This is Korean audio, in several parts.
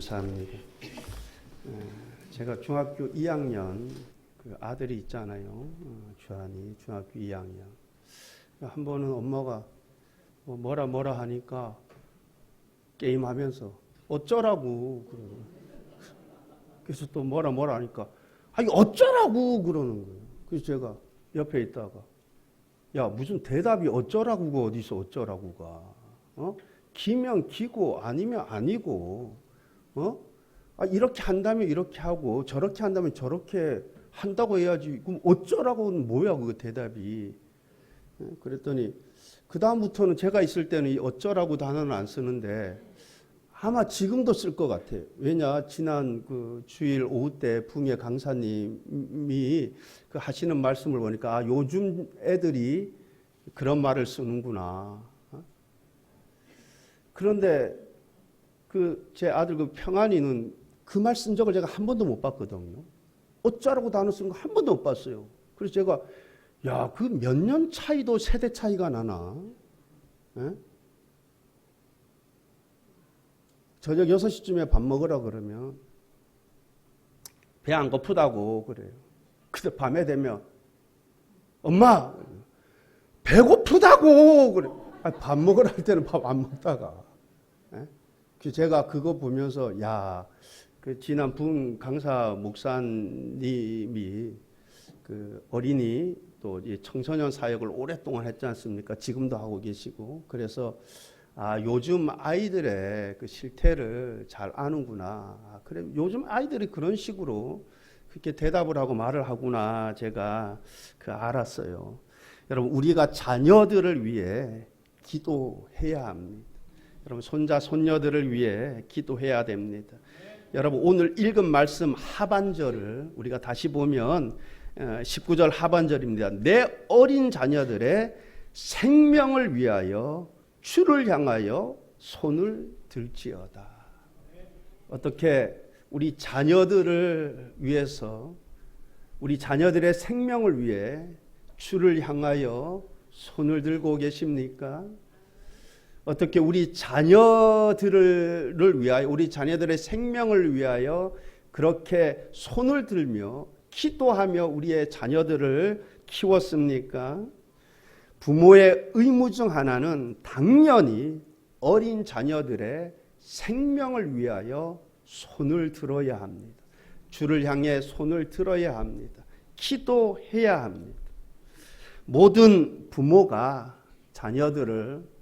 감사합니다. 제가 중학교 2학년 그 아들이 있잖아요. 주한이 중학교 2학년. 한 번은 엄마가 뭐라 하니까 게임하면서 어쩌라고 그러고, 그래서 또 뭐라 하니까 아니 어쩌라고 그러는 거예요. 그래서 제가 옆에 있다가 야 무슨 대답이 어쩌라고가 어디서 어쩌라고가 기면 기고 아니면 아니고 이렇게 한다면 이렇게 하고 저렇게 한다면 저렇게 한다고 해야지. 그럼 어쩌라고는 뭐야 그 대답이. 그랬더니 그 다음부터는 제가 있을 때는 이 어쩌라고 단어는 안 쓰는데 아마 지금도 쓸 것 같아요. 왜냐 지난 그 주일 오후 때 붕의 강사님이 그 하시는 말씀을 보니까 요즘 애들이 그런 말을 쓰는구나. 그런데 그 제 아들 그 평안이는 그 말 쓴 적을 제가 한 번도 못 봤거든요. 어쩌라고 단어 쓰는 거 한 번도 못 봤어요. 그래서 제가 야, 그 몇 년 차이도 세대 차이가 나나? 에? 저녁 6시쯤에 밥 먹으라 그러면 배 안 고프다고 그래요. 근데 밤에 되면 엄마 배고프다고 그래. 밥 먹으라 할 때는 밥 안 먹다가. 제가 그거 보면서 야, 그 지난 분 강사 목사님이 그 어린이 또 청소년 사역을 오랫동안 했지 않습니까? 지금도 하고 계시고. 그래서 요즘 아이들의 그 실태를 잘 아는구나. 그래 요즘 아이들이 그런 식으로 그렇게 대답을 하고 말을 하구나. 제가 알았어요. 여러분 우리가 자녀들을 위해 기도해야 합니다. 여러분 손자 손녀들을 위해 기도해야 됩니다. 여러분 오늘 읽은 말씀 하반절을 우리가 다시 보면 19절 하반절입니다. 내 어린 자녀들의 생명을 위하여 주를 향하여 손을 들지어다. 어떻게 우리 자녀들을 위해서 우리 자녀들의 생명을 위해 주를 향하여 손을 들고 계십니까? 어떻게 우리 자녀들을 위하여 우리 자녀들의 생명을 위하여 그렇게 손을 들며 기도하며 우리의 자녀들을 키웠습니까? 부모의 의무 중 하나는 당연히 어린 자녀들의 생명을 위하여 손을 들어야 합니다. 주를 향해 손을 들어야 합니다. 기도해야 합니다. 모든 부모가 자녀들을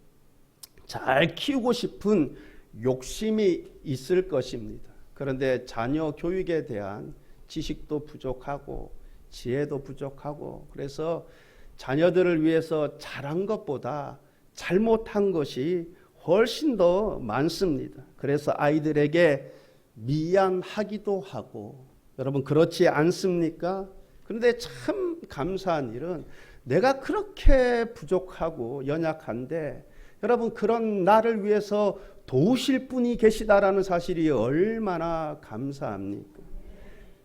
잘 키우고 싶은 욕심이 있을 것입니다. 그런데 자녀 교육에 대한 지식도 부족하고 지혜도 부족하고 그래서 자녀들을 위해서 잘한 것보다 잘못한 것이 훨씬 더 많습니다. 그래서 아이들에게 미안하기도 하고 여러분 그렇지 않습니까? 그런데 참 감사한 일은 내가 그렇게 부족하고 연약한데 여러분 그런 나를 위해서 도우실 분이 계시다라는 사실이 얼마나 감사합니까?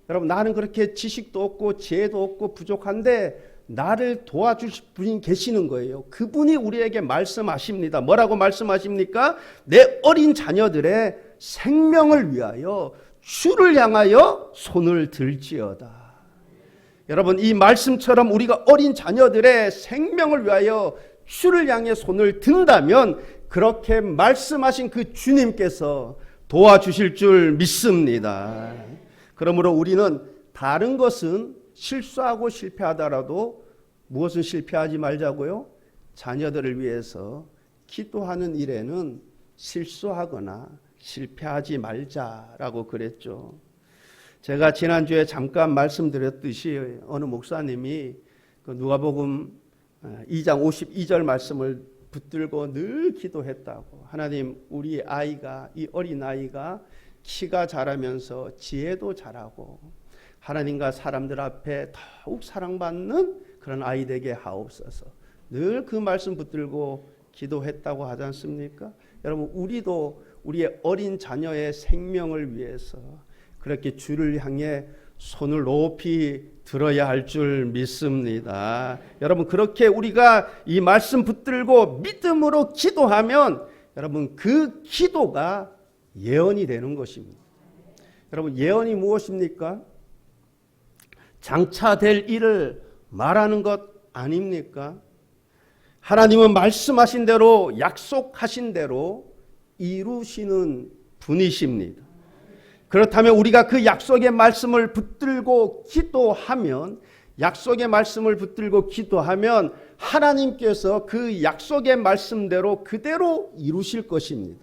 여러분 나는 그렇게 지식도 없고 지혜도 없고 부족한데 나를 도와주실 분이 계시는 거예요. 그분이 우리에게 말씀하십니다. 뭐라고 말씀하십니까? 내 어린 자녀들의 생명을 위하여 주를 향하여 손을 들지어다. 여러분 이 말씀처럼 우리가 어린 자녀들의 생명을 위하여 주를 향해 손을 든다면 그렇게 말씀하신 그 주님께서 도와주실 줄 믿습니다. 그러므로 우리는 다른 것은 실수하고 실패하더라도 무엇은 실패하지 말자고요? 자녀들을 위해서 기도하는 일에는 실수하거나 실패하지 말자라고 그랬죠. 제가 지난주에 잠깐 말씀드렸듯이 어느 목사님이 그 누가복음 2장 52절 말씀을 붙들고 늘 기도했다고. 하나님 우리 아이가 이 어린 아이가 키가 자라면서 지혜도 자라고 하나님과 사람들 앞에 더욱 사랑받는 그런 아이 되게 하옵소서. 늘 그 말씀 붙들고 기도했다고 하지 않습니까? 여러분 우리도 우리의 어린 자녀의 생명을 위해서 그렇게 주를 향해 손을 높이 들어야 할 줄 믿습니다. 여러분 그렇게 우리가 이 말씀 붙들고 믿음으로 기도하면 여러분 그 기도가 예언이 되는 것입니다. 여러분, 예언이 무엇입니까? 장차 될 일을 말하는 것 아닙니까? 하나님은 말씀하신 대로, 약속하신 대로 이루시는 분이십니다. 그렇다면 우리가 그 약속의 말씀을 붙들고 기도하면, 약속의 말씀을 붙들고 기도하면 하나님께서 그 약속의 말씀대로 그대로 이루실 것입니다.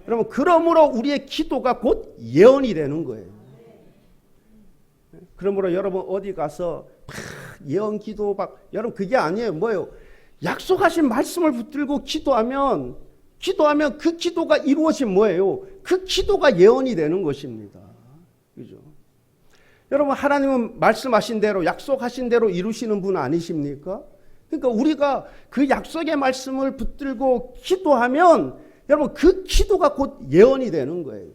여러분, 그러므로 우리의 기도가 곧 예언이 되는 거예요. 그러므로 여러분 어디 가서 예언 기도 여러분 그게 아니에요. 뭐예요? 약속하신 말씀을 붙들고 기도하면 그 기도가 이루어진 뭐예요? 그 기도가 예언이 되는 것입니다. 그죠? 여러분, 하나님은 말씀하신 대로, 약속하신 대로 이루시는 분 아니십니까? 그러니까 우리가 그 약속의 말씀을 붙들고 기도하면 여러분 그 기도가 곧 예언이 되는 거예요.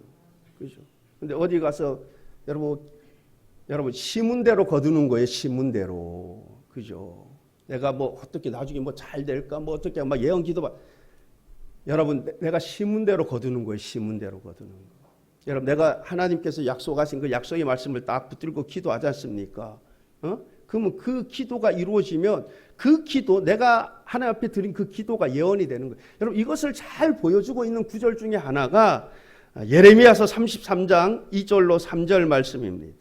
그죠? 근데 어디 가서 여러분 시문대로 거두는 거예요. 시문대로. 그죠? 내가 뭐 어떻게 나중에 뭐 잘 될까? 뭐 어떻게 막 예언 기도 여러분, 내가 시문대로 거두는 거예요. 시문대로 거두는 거. 여러분, 내가 하나님께서 약속하신 그 약속의 말씀을 딱 붙들고 기도하지 않습니까? 그러면 그 기도가 이루어지면 그 기도, 내가 하나님 앞에 드린 그 기도가 예언이 되는 거예요. 여러분, 이것을 잘 보여주고 있는 구절 중에 하나가 예레미야서 33장 2절로 3절 말씀입니다.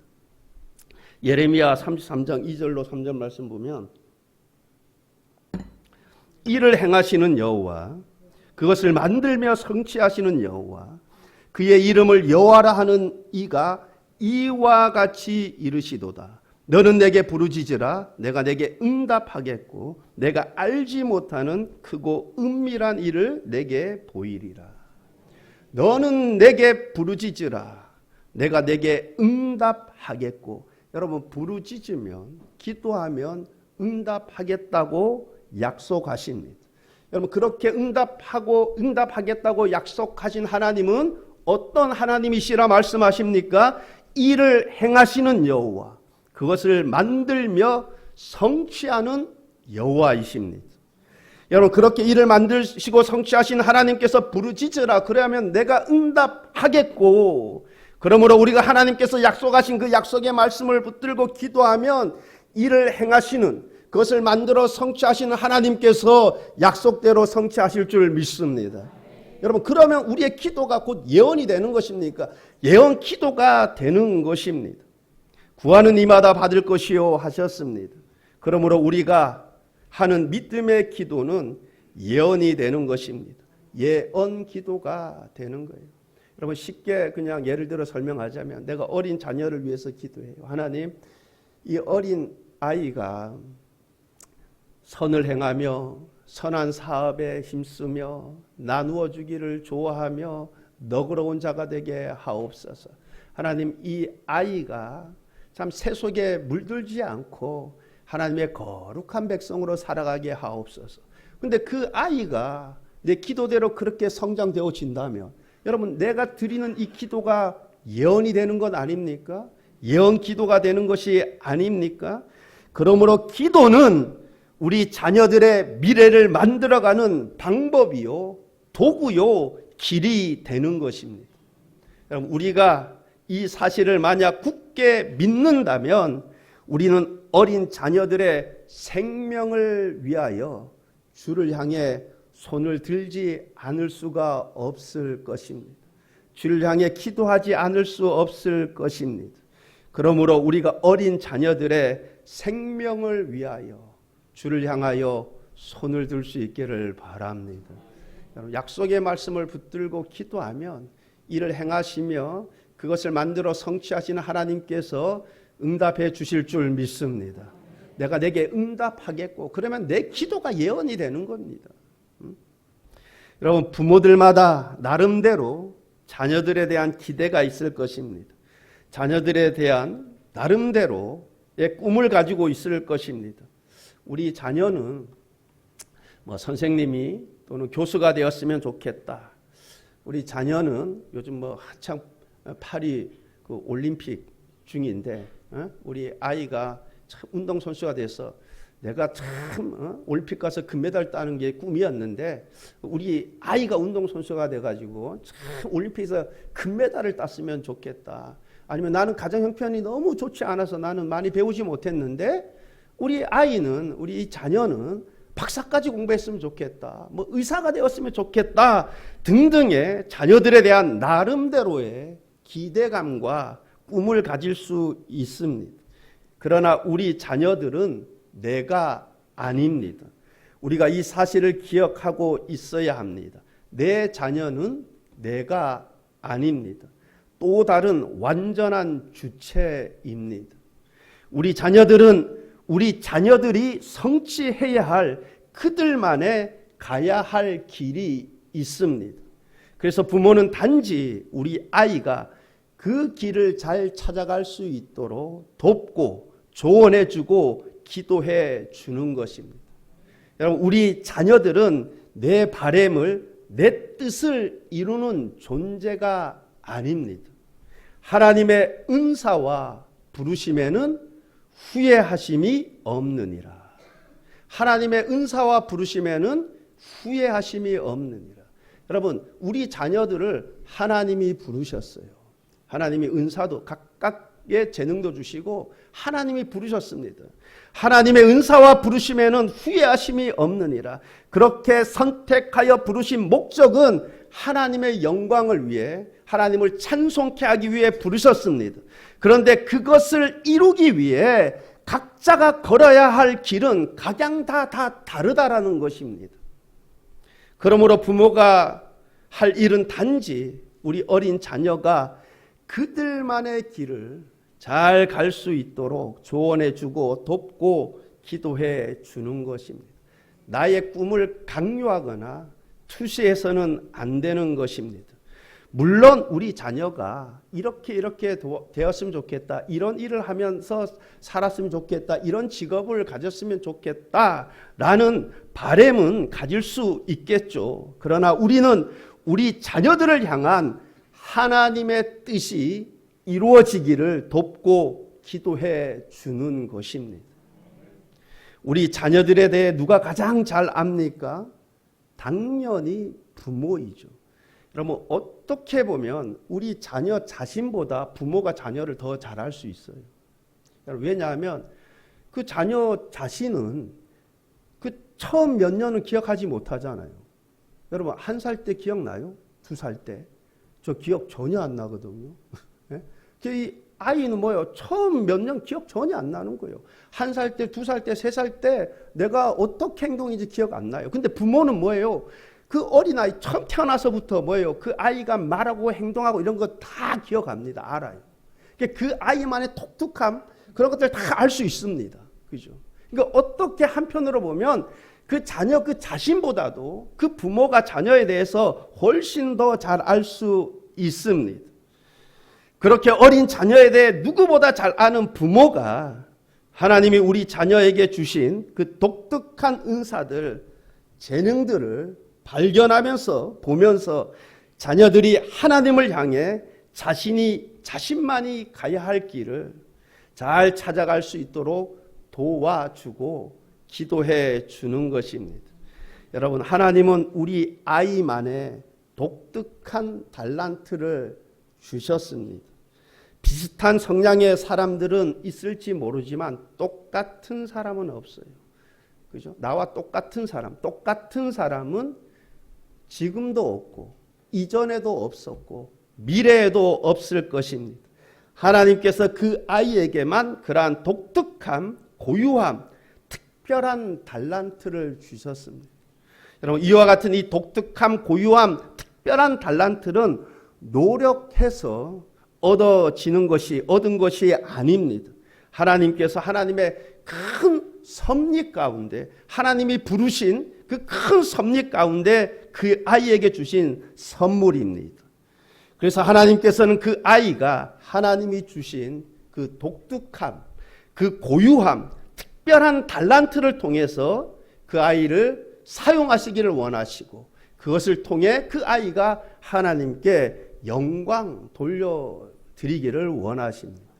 예레미야 33장 2절로 3절 말씀 보면, 이를 행하시는 여호와, 그것을 만들며 성취하시는 여호와, 그의 이름을 여호와라 하는 이가 이와 같이 이르시도다. 너는 내게 부르짖으라. 내가 내게 응답하겠고 내가 알지 못하는 크고 은밀한 일을 내게 보이리라. 너는 내게 부르짖으라. 내가 내게 응답하겠고. 여러분, 부르짖으면, 기도하면 응답하겠다고 약속하십니다. 여러분, 그렇게 응답하겠다고 약속하신 하나님은 어떤 하나님이시라 말씀하십니까? 이를 행하시는 여호와, 그것을 만들며 성취하는 여호와이십니다. 여러분, 그렇게 일을 만드시고 성취하신 하나님께서 부르짖으라. 그러면 내가 응답하겠고, 그러므로 우리가 하나님께서 약속하신 그 약속의 말씀을 붙들고 기도하면 일을 행하시는, 그것을 만들어 성취하시는 하나님께서 약속대로 성취하실 줄 믿습니다. 여러분, 그러면 우리의 기도가 곧 예언이 되는 것입니까? 예언 기도가 되는 것입니다. 구하는 이마다 받을 것이요 하셨습니다. 그러므로 우리가 하는 믿음의 기도는 예언이 되는 것입니다. 예언 기도가 되는 거예요. 여러분, 쉽게 그냥 예를 들어 설명하자면, 내가 어린 자녀를 위해서 기도해요. 하나님, 이 어린 아이가 선을 행하며 선한 사업에 힘쓰며 나누어 주기를 좋아하며 너그러운 자가 되게 하옵소서. 하나님, 이 아이가 참 세속에 물들지 않고 하나님의 거룩한 백성으로 살아가게 하옵소서. 그런데 그 아이가 내 기도대로 그렇게 성장되어진다면, 여러분, 내가 드리는 이 기도가 예언이 되는 것 아닙니까? 예언 기도가 되는 것이 아닙니까? 그러므로 기도는 우리 자녀들의 미래를 만들어가는 방법이요, 도구요, 길이 되는 것입니다. 여러분, 우리가 이 사실을 만약 굳게 믿는다면 우리는 어린 자녀들의 생명을 위하여 주를 향해 손을 들지 않을 수가 없을 것입니다. 주를 향해 기도하지 않을 수 없을 것입니다. 그러므로 우리가 어린 자녀들의 생명을 위하여 주를 향하여 손을 들 수 있기를 바랍니다. 약속의 말씀을 붙들고 기도하면 이를 행하시며 그것을 만들어 성취하시는 하나님께서 응답해 주실 줄 믿습니다. 내가 내게 응답하겠고, 그러면 내 기도가 예언이 되는 겁니다. 여러분, 부모들마다 나름대로 자녀들에 대한 기대가 있을 것입니다. 자녀들에 대한 나름대로의 꿈을 가지고 있을 것입니다. 우리 자녀는 뭐 선생님이 또는 교수가 되었으면 좋겠다. 우리 자녀는 요즘 뭐 한창 파리 그 올림픽 중인데, 우리 아이가 참 운동선수가 돼서 내가 참 올림픽 가서 금메달 따는 게 꿈이었는데, 우리 아이가 운동선수가 돼가지고 참 올림픽에서 금메달을 땄으면 좋겠다. 아니면 나는 가정 형편이 너무 좋지 않아서 나는 많이 배우지 못했는데 우리 아이는, 우리 자녀는 박사까지 공부했으면 좋겠다, 뭐 의사가 되었으면 좋겠다 등등의 자녀들에 대한 나름대로의 기대감과 꿈을 가질 수 있습니다. 그러나 우리 자녀들은 내가 아닙니다. 우리가 이 사실을 기억하고 있어야 합니다. 내 자녀는 내가 아닙니다. 또 다른 완전한 주체입니다. 우리 자녀들이 성취해야 할 그들만의 가야 할 길이 있습니다. 그래서 부모는 단지 우리 아이가 그 길을 잘 찾아갈 수 있도록 돕고 조언해주고 기도해 주는 것입니다. 여러분, 우리 자녀들은 내 바램을, 내 뜻을 이루는 존재가 아닙니다. 하나님의 은사와 부르심에는 후회하심이 없느니라. 하나님의 은사와 부르심에는 후회하심이 없느니라. 여러분, 우리 자녀들을 하나님이 부르셨어요. 하나님이 은사도 각각의 재능도 주시고 하나님이 부르셨습니다. 하나님의 은사와 부르심에는 후회하심이 없느니라. 그렇게 선택하여 부르신 목적은 하나님의 영광을 위해, 하나님을 찬송케 하기 위해 부르셨습니다. 그런데 그것을 이루기 위해 각자가 걸어야 할 길은 각양 다 다르다라는 것입니다. 그러므로 부모가 할 일은 단지 우리 어린 자녀가 그들만의 길을 잘 갈 수 있도록 조언해 주고 돕고 기도해 주는 것입니다. 나의 꿈을 강요하거나 투시해서는 안 되는 것입니다. 물론 우리 자녀가 이렇게 되었으면 좋겠다, 이런 일을 하면서 살았으면 좋겠다, 이런 직업을 가졌으면 좋겠다라는 바램은 가질 수 있겠죠. 그러나 우리는 우리 자녀들을 향한 하나님의 뜻이 이루어지기를 돕고 기도해 주는 것입니다. 우리 자녀들에 대해 누가 가장 잘 압니까? 당연히 부모이죠. 여러분, 어떻게 보면 우리 자녀 자신보다 부모가 자녀를 더 잘할 수 있어요. 왜냐하면 그 자녀 자신은 그 처음 몇 년은 기억하지 못하잖아요. 여러분, 1살 때 기억나요? 2살 때? 저 기억 전혀 안 나거든요. 네? 이 아이는 뭐예요? 처음 몇 년 기억 전혀 안 나는 거예요. 1살 때, 2살 때, 3살 때 내가 어떻게 행동인지 기억 안 나요. 근데 부모는 뭐예요? 그 어린아이 처음 태어나서부터 뭐예요? 그 아이가 말하고 행동하고 이런 거 다 기억합니다. 알아요. 그 아이만의 독특함, 그런 것들 다 알 수 있습니다. 그죠? 그러니까 어떻게 한편으로 보면 그 자녀 그 자신보다도 그 부모가 자녀에 대해서 훨씬 더 잘 알 수 있습니다. 그렇게 어린 자녀에 대해 누구보다 잘 아는 부모가 하나님이 우리 자녀에게 주신 그 독특한 은사들, 재능들을 발견하면서 보면서 자녀들이 하나님을 향해 자신만이 가야 할 길을 잘 찾아갈 수 있도록 도와주고 기도해 주는 것입니다. 여러분, 하나님은 우리 아이만의 독특한 달란트를 주셨습니다. 비슷한 성향의 사람들은 있을지 모르지만 똑같은 사람은 없어요. 그죠? 나와 똑같은 사람은 지금도 없고 이전에도 없었고 미래에도 없을 것입니다. 하나님께서 그 아이에게만 그러한 독특함, 고유함, 특별한 달란트를 주셨습니다. 여러분, 이와 같은 이 독특함, 고유함, 특별한 달란트는 노력해서 얻은 것이 아닙니다. 하나님께서 하나님의 큰 섭리 가운데, 하나님이 부르신 그 큰 섭리 가운데 그 아이에게 주신 선물입니다. 그래서 하나님께서는 그 아이가 하나님이 주신 그 독특함, 그 고유함, 특별한 달란트를 통해서 그 아이를 사용하시기를 원하시고 그것을 통해 그 아이가 하나님께 영광 돌려드리기를 원하십니다.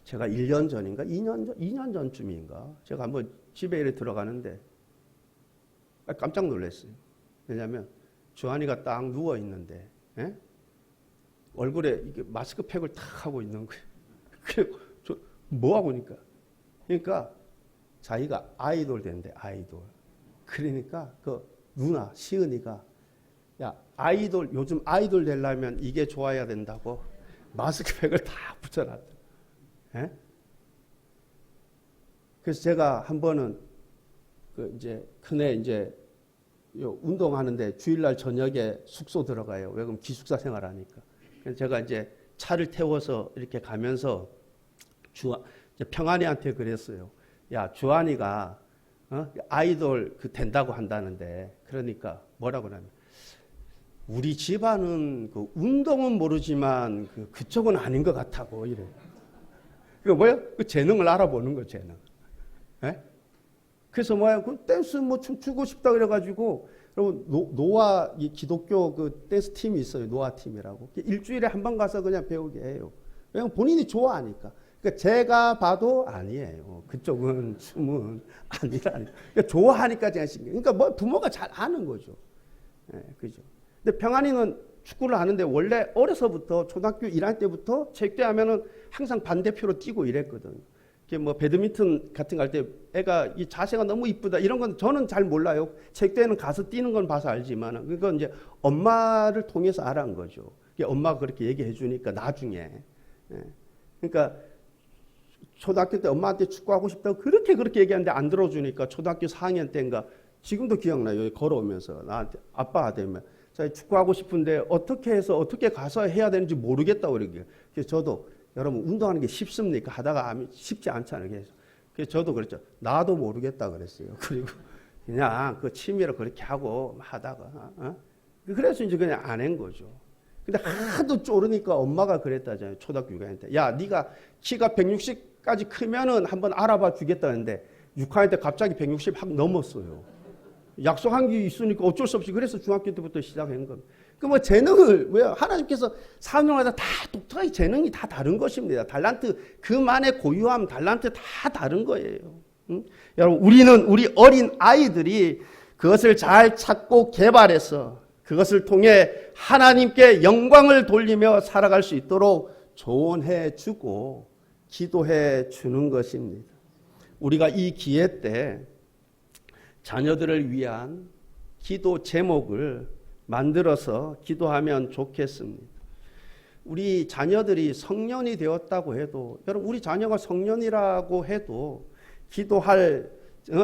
제가 1년 전인가 2년 전쯤인가 제가 한번 집에 이렇게 들어가는데 깜짝 놀랐어요. 왜냐하면 주한이가 딱 누워 있는데 얼굴에 이게 마스크팩을 탁 하고 있는 거예요. 그래, 뭐 하고 니까? 그러니까 자기가 아이돌 된대, 아이돌. 그러니까 그 누나, 시은이가 야, 아이돌, 요즘 아이돌 되려면 이게 좋아야 된다고 마스크팩을 다 붙여놨다. 예? 그래서 제가 한 번은 그 이제 큰애 이제 운동하는데 주일날 저녁에 숙소 들어가요. 왜 그럼 기숙사 생활하니까. 그래서 제가 이제 차를 태워서 이렇게 가면서 평안이한테 그랬어요. 야, 주한이가 아이돌 그 된다고 한다는데 그러니까 뭐라고 하냐면 우리 집안은 그 운동은 모르지만 그쪽은 아닌 것 같다고 이래. 그 뭐야? 그 재능을 알아보는 거 재능. 예? 그래서 뭐야? 그 댄스 뭐 춤추고 싶다 그래가지고 여러분 노아 이 기독교 그 댄스 팀이 있어요. 노아 팀이라고. 일주일에 한 번 가서 그냥 배우게 해요. 왜냐면 본인이 좋아하니까. 그러니까 제가 봐도 아니에요. 그쪽은 춤은 아니라니. 그러니까 좋아하니까 제가 신경. 그러니까 뭐 부모가 잘 아는 거죠. 예, 그죠. 근데 평안이는 축구를 하는데 원래 어려서부터 초등학교 1학년 때부터 체육대 하면은 항상 반대표로 뛰고 이랬거든요. 이게 뭐 배드민턴 같은 거 할 때 애가 이 자세가 너무 이쁘다 이런 건 저는 잘 몰라요. 체육대회는 가서 뛰는 건 봐서 알지만 그건 이제 엄마를 통해서 알아한 거죠. 엄마가 그렇게 얘기해 주니까 나중에. 예. 그러니까 초등학교 때 엄마한테 축구하고 싶다고 그렇게 얘기하는데 안 들어주니까 초등학교 4학년 때인가 지금도 기억나요. 여기 걸어오면서 나한테 아빠가 되면 자 축구하고 싶은데 어떻게 해서 어떻게 가서 해야 되는지 모르겠다고 그러게. 그래서 저도 여러분 운동하는 게 쉽습니까? 하다가 쉽지 않잖아요. 그래서 저도 그랬죠. 나도 모르겠다 그랬어요. 그리고 그냥 그 취미로 그렇게 하고 하다가 그래서 이제 그냥 안 한 거죠. 근데 하도 쪼르니까 엄마가 그랬다잖아요. 초등학교 6학년 때. 야, 네가 키가 160까지 크면은 한번 알아봐 주겠다는데 6학년 때 갑자기 160 확 넘었어요. 약속한 게 있으니까 어쩔 수 없이 그래서 중학교 때부터 시작한 겁니다. 그 뭐 재능을 왜 하나님께서 사람마다 다 독특하게 재능이 다 다른 것입니다. 달란트 그만의 고유함, 달란트 다 다른 거예요. 응? 여러분 우리 어린 아이들이 그것을 잘 찾고 개발해서 그것을 통해 하나님께 영광을 돌리며 살아갈 수 있도록 조언해 주고 기도해 주는 것입니다. 우리가 이 기회 때 자녀들을 위한 기도 제목을 만들어서 기도하면 좋겠습니다. 우리 자녀들이 성년이 되었다고 해도 여러분 우리 자녀가 성년이라고 해도 기도할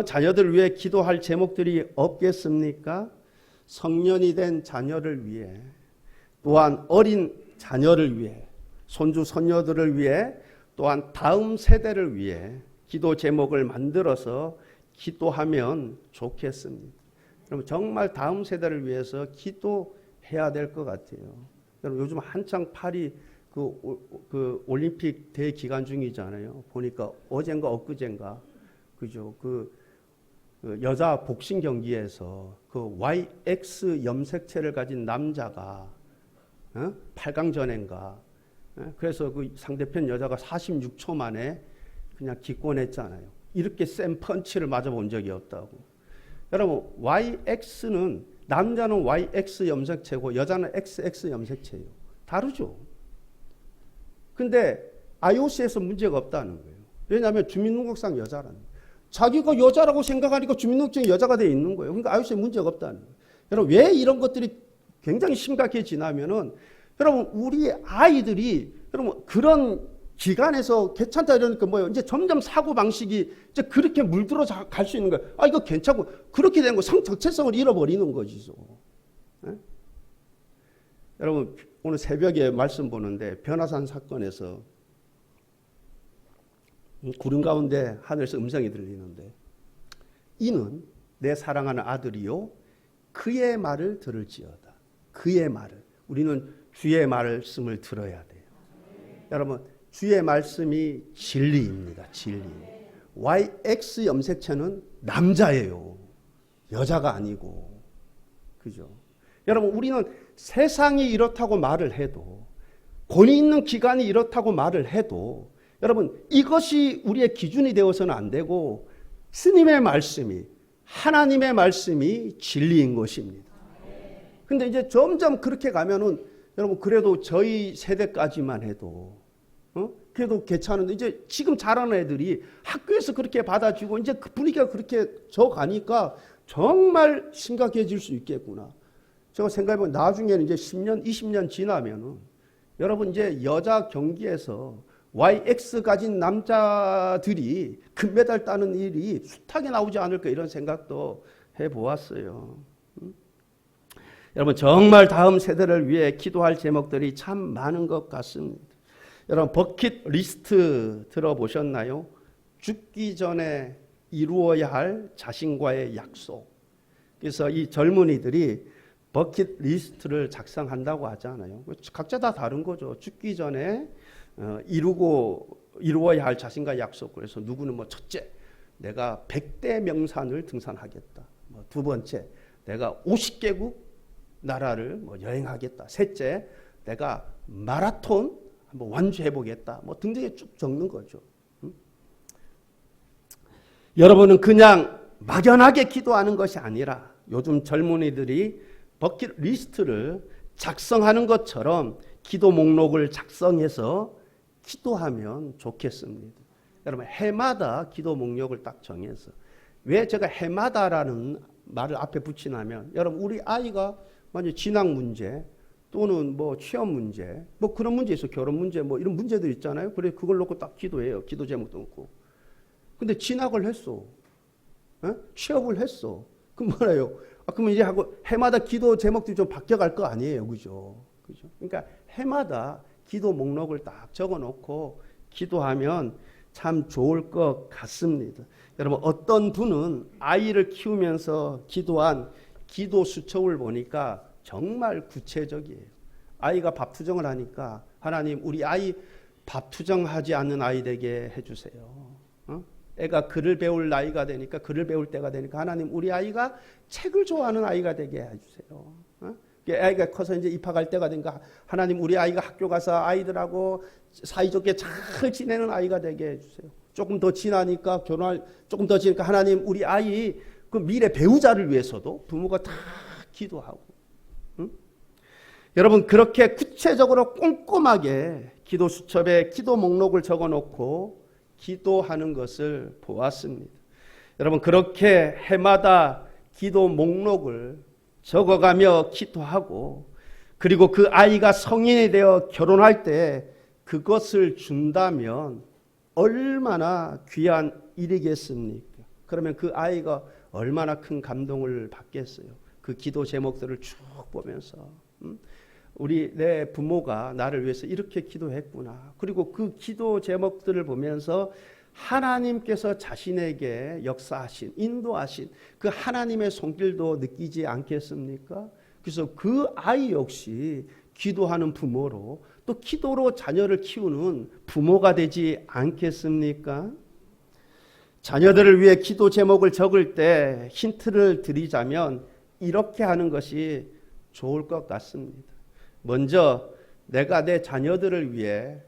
자녀들을 위해 기도할 제목들이 없겠습니까? 성년이 된 자녀를 위해 또한 어린 자녀를 위해 손주 손녀들을 위해 또한 다음 세대를 위해 기도 제목을 만들어서 기도하면 좋겠습니다. 여러분 정말 다음 세대를 위해서 기도해야 될 것 같아요. 여러분 요즘 한창 파리 그 올림픽 대기간 중이잖아요. 보니까 어젠가 엊그젠가 그죠? 그 여자 복싱 경기에서 그 YX 염색체를 가진 남자가 8강전인가 그래서 그 상대편 여자가 46초 만에 그냥 기권했잖아요. 이렇게 센 펀치를 맞아본 적이 없다고. 여러분 YX는 남자는 YX 염색체고 여자는 XX 염색체예요. 다르죠. 근데 IOC에서 문제가 없다는 거예요. 왜냐하면 주민등록상 여자라는 거예요. 자기가 여자라고 생각하니까 주민등록증이 여자가 되어 있는 거예요. 그러니까 IOC에 문제가 없다는 거예요. 여러분 왜 이런 것들이 굉장히 심각해지냐면은 여러분 우리 아이들이 여러분 그런 기간에서 괜찮다 이러니까 뭐예요? 이제 점점 사고 방식이 이제 그렇게 물들어 갈 수 있는 거예요. 아 이거 괜찮고 그렇게 되는 거 성 정체성을 잃어버리는 거지죠. 네? 여러분 오늘 새벽에 말씀 보는데 변화산 사건에서 구름 가운데 하늘에서 음성이 들리는데 이는 내 사랑하는 아들이요 그의 말을 들을지어다. 그의 말을 우리는 주의 말씀을 들어야 돼요. 여러분 주의 말씀이 진리입니다. 진리. YX 염색체는 남자예요. 여자가 아니고. 그죠? 여러분 우리는 세상이 이렇다고 말을 해도 권위 있는 기관이 이렇다고 말을 해도 여러분 이것이 우리의 기준이 되어서는 안 되고 스님의 말씀이 하나님의 말씀이 진리인 것입니다. 근데 이제 점점 그렇게 가면은 여러분 그래도 저희 세대까지만 해도 그래도 괜찮은데 이제 지금 자라는 애들이 학교에서 그렇게 받아주고 이제 그 분위기가 그렇게 져가니까 정말 심각해질 수 있겠구나. 제가 생각해보면 나중에는 이제 10년, 20년 지나면은 여러분 이제 여자 경기에서 YX 가진 남자들이 금메달 따는 일이 숱하게 나오지 않을까 이런 생각도 해보았어요. 여러분 정말 다음 세대를 위해 기도할 제목들이 참 많은 것 같습니다. 여러분 버킷리스트 들어보셨나요? 죽기 전에 이루어야 할 자신과의 약속. 그래서 이 젊은이들이 버킷리스트를 작성한다고 하잖아요. 각자 다 다른 거죠. 죽기 전에 이루어야 할 자신과의 약속. 그래서 누구는 뭐 첫째, 내가 100대 명산을 등산하겠다. 뭐 두 번째, 내가 50개국 나라를 뭐 여행하겠다. 셋째, 내가 마라톤 한번 완주해보겠다. 뭐 등등에 쭉 적는 거죠. 여러분은 그냥 막연하게 기도하는 것이 아니라 요즘 젊은이들이 버킷리스트를 작성하는 것처럼 기도 목록을 작성해서 기도하면 좋겠습니다. 여러분 해마다 기도 목록을 딱 정해서 왜 제가 해마다라는 말을 앞에 붙이냐면 여러분 우리 아이가 만약 진학 문제 또는 뭐 취업 문제 뭐 그런 문제 있어 결혼 문제 뭐 이런 문제들 있잖아요. 그래 그걸 놓고 딱 기도해요. 기도 제목도 놓고. 근데 진학을 했어. 취업을 했어. 그럼 뭐래요? 그러면 이제 하고 해마다 기도 제목들이 좀 바뀌어갈 거 아니에요, 그죠? 그죠? 그러니까 해마다 기도 목록을 딱 적어놓고 기도하면 참 좋을 것 같습니다. 여러분 어떤 분은 아이를 키우면서 기도한 기도 수첩을 보니까 정말 구체적이에요. 아이가 밥 투정을 하니까 하나님 우리 아이 밥 투정하지 않는 아이 되게 해주세요. 애가 글을 배울 나이가 되니까 글을 배울 때가 되니까 하나님 우리 아이가 책을 좋아하는 아이가 되게 해주세요. 아이가 커서 이제 입학할 때가 되니까 하나님 우리 아이가 학교 가서 아이들하고 사이좋게 잘 지내는 아이가 되게 해주세요. 조금 더 지나니까 결혼할 조금 더 지나니까 하나님 우리 아이 그 미래 배우자를 위해서도 부모가 다 기도하고 여러분 그렇게 구체적으로 꼼꼼하게 기도 수첩에 기도 목록을 적어놓고 기도하는 것을 보았습니다. 여러분 그렇게 해마다 기도 목록을 적어가며 기도하고 그리고 그 아이가 성인이 되어 결혼할 때 그것을 준다면 얼마나 귀한 일이겠습니까? 그러면 그 아이가 얼마나 큰 감동을 받겠어요. 그 기도 제목들을 쭉 보면서 내 부모가 나를 위해서 이렇게 기도했구나. 그리고 그 기도 제목들을 보면서 하나님께서 자신에게 역사하신 인도하신 그 하나님의 손길도 느끼지 않겠습니까? 그래서 그 아이 역시 기도하는 부모로 또 기도로 자녀를 키우는 부모가 되지 않겠습니까? 자녀들을 위해 기도 제목을 적을 때 힌트를 드리자면 이렇게 하는 것이 좋을 것 같습니다. 먼저 내가 내 자녀들을 위해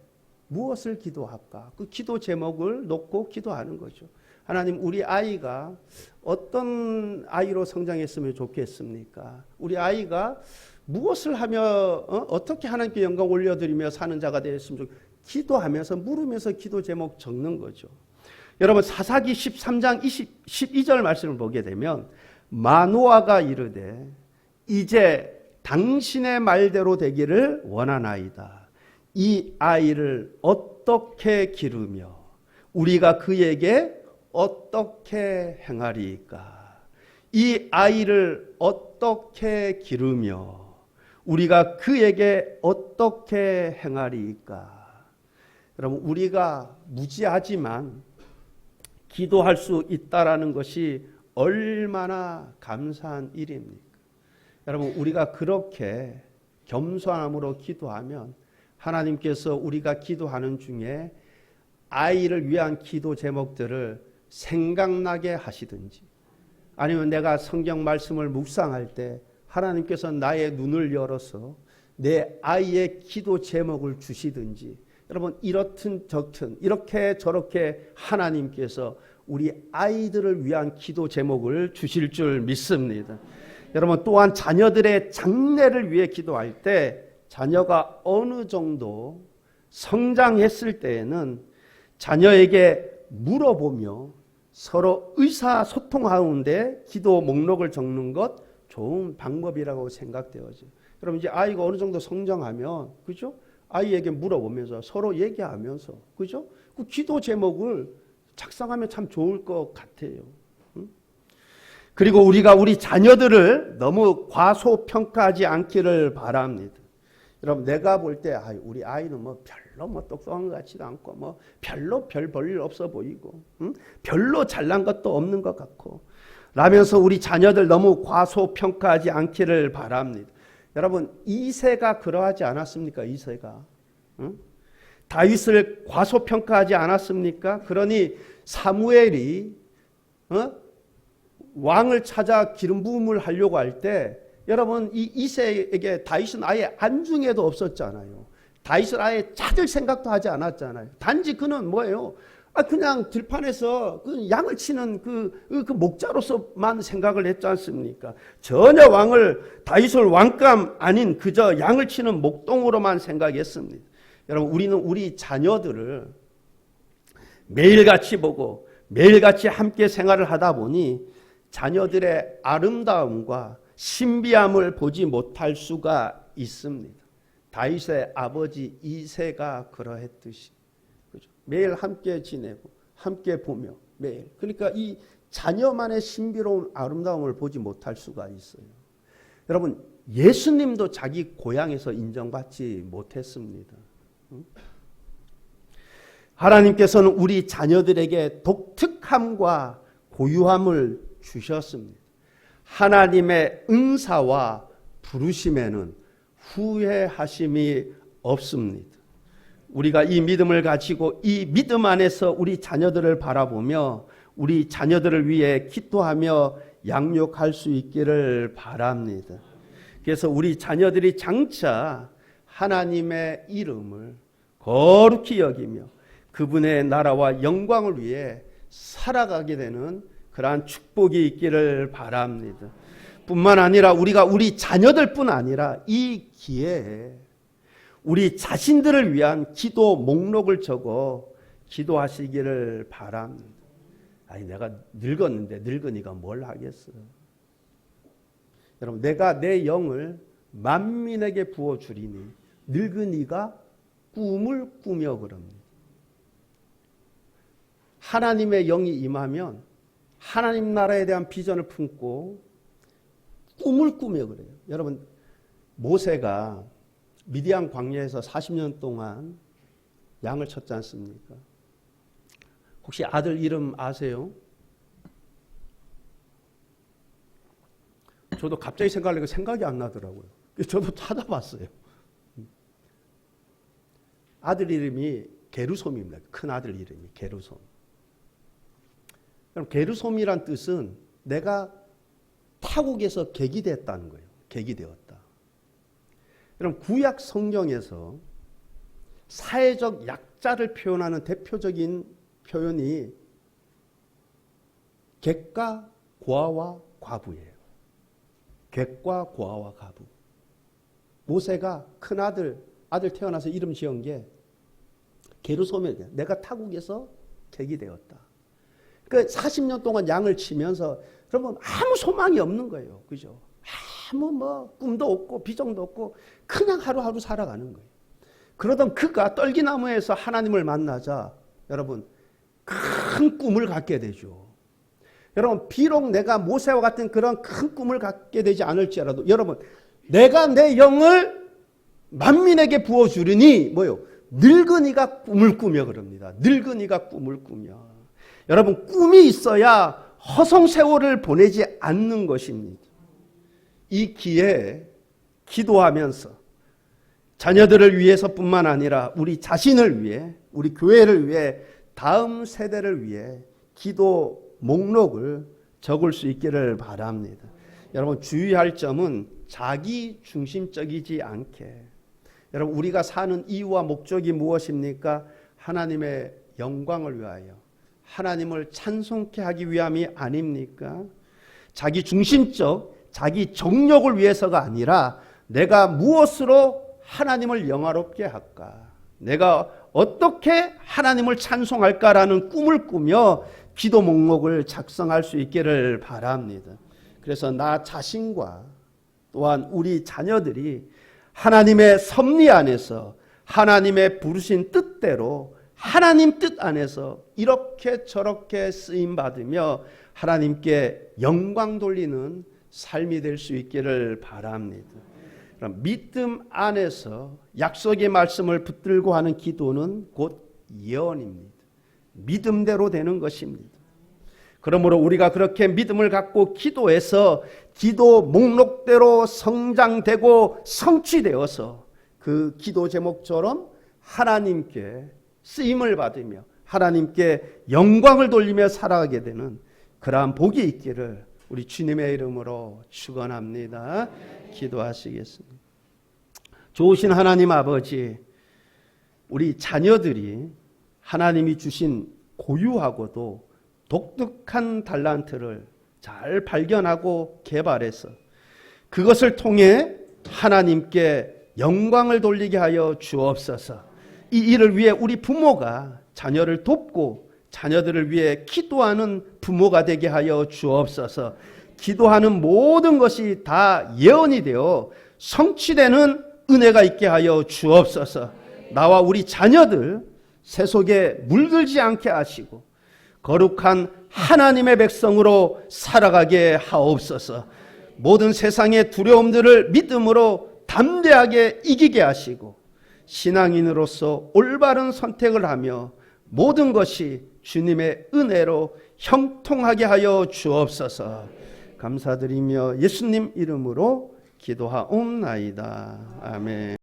무엇을 기도할까? 그 기도 제목을 놓고 기도하는 거죠. 하나님 우리 아이가 어떤 아이로 성장했으면 좋겠습니까? 우리 아이가 무엇을 하며 어떻게 하나님께 영광 올려드리며 사는 자가 되었으면 좋겠습니까? 기도하면서 물으면서 기도 제목 적는 거죠. 여러분 사사기 13장 12절 말씀을 보게 되면 마노아가 이르되 이제 당신의 말대로 되기를 원하나이다. 이 아이를 어떻게 기르며 우리가 그에게 어떻게 행하리까? 이 아이를 어떻게 기르며 우리가 그에게 어떻게 행하리까? 여러분 우리가 무지하지만 기도할 수 있다라는 것이 얼마나 감사한 일입니까? 여러분 우리가 그렇게 겸손함으로 기도하면 하나님께서 우리가 기도하는 중에 아이를 위한 기도 제목들을 생각나게 하시든지 아니면 내가 성경 말씀을 묵상할 때 하나님께서 나의 눈을 열어서 내 아이의 기도 제목을 주시든지 여러분 이렇든 저튼 이렇게 저렇게 하나님께서 우리 아이들을 위한 기도 제목을 주실 줄 믿습니다. 여러분 또한 자녀들의 장래를 위해 기도할 때 자녀가 어느 정도 성장했을 때에는 자녀에게 물어보며 서로 의사소통하는데 기도 목록을 적는 것 좋은 방법이라고 생각되어져요. 그럼 이제 아이가 어느 정도 성장하면, 그죠? 아이에게 물어보면서 서로 얘기하면서, 그죠? 그 기도 제목을 작성하면 참 좋을 것 같아요. 그리고 우리가 우리 자녀들을 너무 과소평가하지 않기를 바랍니다. 여러분, 내가 볼 때 우리 아이는 뭐 별로 뭐 똑똑한 것 같지도 않고 뭐 별로 별 볼일 없어 보이고 별로 잘난 것도 없는 것 같고 라면서 우리 자녀들 너무 과소평가하지 않기를 바랍니다. 여러분, 이새가 그러하지 않았습니까? 이새가 다윗을 과소평가하지 않았습니까? 그러니 사무엘이 왕을 찾아 기름 부음을 하려고 할 때 여러분, 이 이새에게 다윗은 아예 안중에도 없었잖아요. 다윗을 아예 찾을 생각도 하지 않았잖아요. 단지 그는 뭐예요? 그냥 들판에서 그 양을 치는 그 목자로서만 생각을 했지 않습니까? 전혀 다윗을 왕감 아닌 그저 양을 치는 목동으로만 생각했습니다. 여러분, 우리는 우리 자녀들을 매일같이 보고 매일같이 함께 생활을 하다 보니 자녀들의 아름다움과 신비함을 보지 못할 수가 있습니다. 다윗의 아버지 이새가 그러했듯이, 그죠? 매일 함께 지내고 함께 보며 매일, 그러니까 이 자녀만의 신비로운 아름다움을 보지 못할 수가 있어요. 여러분, 예수님도 자기 고향에서 인정받지 못했습니다. 하나님께서는 우리 자녀들에게 독특함과 고유함을 주셨습니다. 하나님의 은사와 부르심에는 후회하심이 없습니다. 우리가 이 믿음을 가지고 이 믿음 안에서 우리 자녀들을 바라보며 우리 자녀들을 위해 기도하며 양육할 수 있기를 바랍니다. 그래서 우리 자녀들이 장차 하나님의 이름을 거룩히 여기며 그분의 나라와 영광을 위해 살아가게 되는 그러한 축복이 있기를 바랍니다. 뿐만 아니라 우리가 우리 자녀들뿐 아니라 이 기회에 우리 자신들을 위한 기도 목록을 적어 기도하시기를 바랍니다. 내가 늙었는데 늙은이가 뭘 하겠어요? 여러분, 내가 내 영을 만민에게 부어주리니 늙은이가 꿈을 꾸며 그럽니다. 하나님의 영이 임하면 하나님 나라에 대한 비전을 품고 꿈을 꾸며 그래요. 여러분, 모세가 미디안 광야에서 40년 동안 양을 쳤지 않습니까? 혹시 아들 이름 아세요? 저도 갑자기 생각하니까 생각이 안 나더라고요. 저도 찾아봤어요. 아들 이름이 게르솜입니다. 큰 아들 이름이 게르솜. 그럼 게르솜이란 뜻은 내가 타국에서 계기됐다는 거예요. 계기되었다. 그럼 구약 성경에서 사회적 약자를 표현하는 대표적인 표현이 객과 고아와 과부예요. 객과 고아와 과부. 모세가 큰 아들 태어나서 이름 지은 게 게르솜이에요. 내가 타국에서 계기되었다. 그 40년 동안 양을 치면서 그러면 아무 소망이 없는 거예요. 그죠? 아무 꿈도 없고 비전도 없고 그냥 하루하루 살아가는 거예요. 그러던 그가 떨기나무에서 하나님을 만나자 여러분 큰 꿈을 갖게 되죠. 여러분, 비록 내가 모세와 같은 그런 큰 꿈을 갖게 되지 않을지라도 여러분, 내가 내 영을 만민에게 부어주리니 뭐요? 늙은이가 꿈을 꾸며 그럽니다. 늙은이가 꿈을 꾸며. 여러분, 꿈이 있어야 허송세월을 보내지 않는 것입니다. 이 기회에 기도하면서 자녀들을 위해서뿐만 아니라 우리 자신을 위해, 우리 교회를 위해, 다음 세대를 위해 기도 목록을 적을 수 있기를 바랍니다. 여러분, 주의할 점은 자기 중심적이지 않게. 여러분, 우리가 사는 이유와 목적이 무엇입니까? 하나님의 영광을 위하여, 하나님을 찬송케 하기 위함이 아닙니까? 자기 중심적, 자기 정욕을 위해서가 아니라 내가 무엇으로 하나님을 영화롭게 할까? 내가 어떻게 하나님을 찬송할까라는 꿈을 꾸며 기도 목록을 작성할 수 있기를 바랍니다. 그래서 나 자신과 또한 우리 자녀들이 하나님의 섭리 안에서 하나님의 부르신 뜻대로 하나님 뜻 안에서 이렇게 저렇게 쓰임 받으며 하나님께 영광 돌리는 삶이 될 수 있기를 바랍니다. 믿음 안에서 약속의 말씀을 붙들고 하는 기도는 곧 예언입니다. 믿음대로 되는 것입니다. 그러므로 우리가 그렇게 믿음을 갖고 기도해서 기도 목록대로 성장되고 성취되어서 그 기도 제목처럼 하나님께 쓰임을 받으며 하나님께 영광을 돌리며 살아가게 되는 그러한 복이 있기를 우리 주님의 이름으로 축원합니다. 기도하시겠습니다. 좋으신 하나님 아버지, 우리 자녀들이 하나님이 주신 고유하고도 독특한 달란트를 잘 발견하고 개발해서 그것을 통해 하나님께 영광을 돌리게 하여 주옵소서. 이 일을 위해 우리 부모가 자녀를 돕고 자녀들을 위해 기도하는 부모가 되게 하여 주옵소서. 기도하는 모든 것이 다 예언이 되어 성취되는 은혜가 있게 하여 주옵소서. 나와 우리 자녀들 세속에 물들지 않게 하시고 거룩한 하나님의 백성으로 살아가게 하옵소서. 모든 세상의 두려움들을 믿음으로 담대하게 이기게 하시고 신앙인으로서 올바른 선택을 하며 모든 것이 주님의 은혜로 형통하게 하여 주옵소서. 감사드리며 예수님 이름으로 기도하옵나이다. 아멘.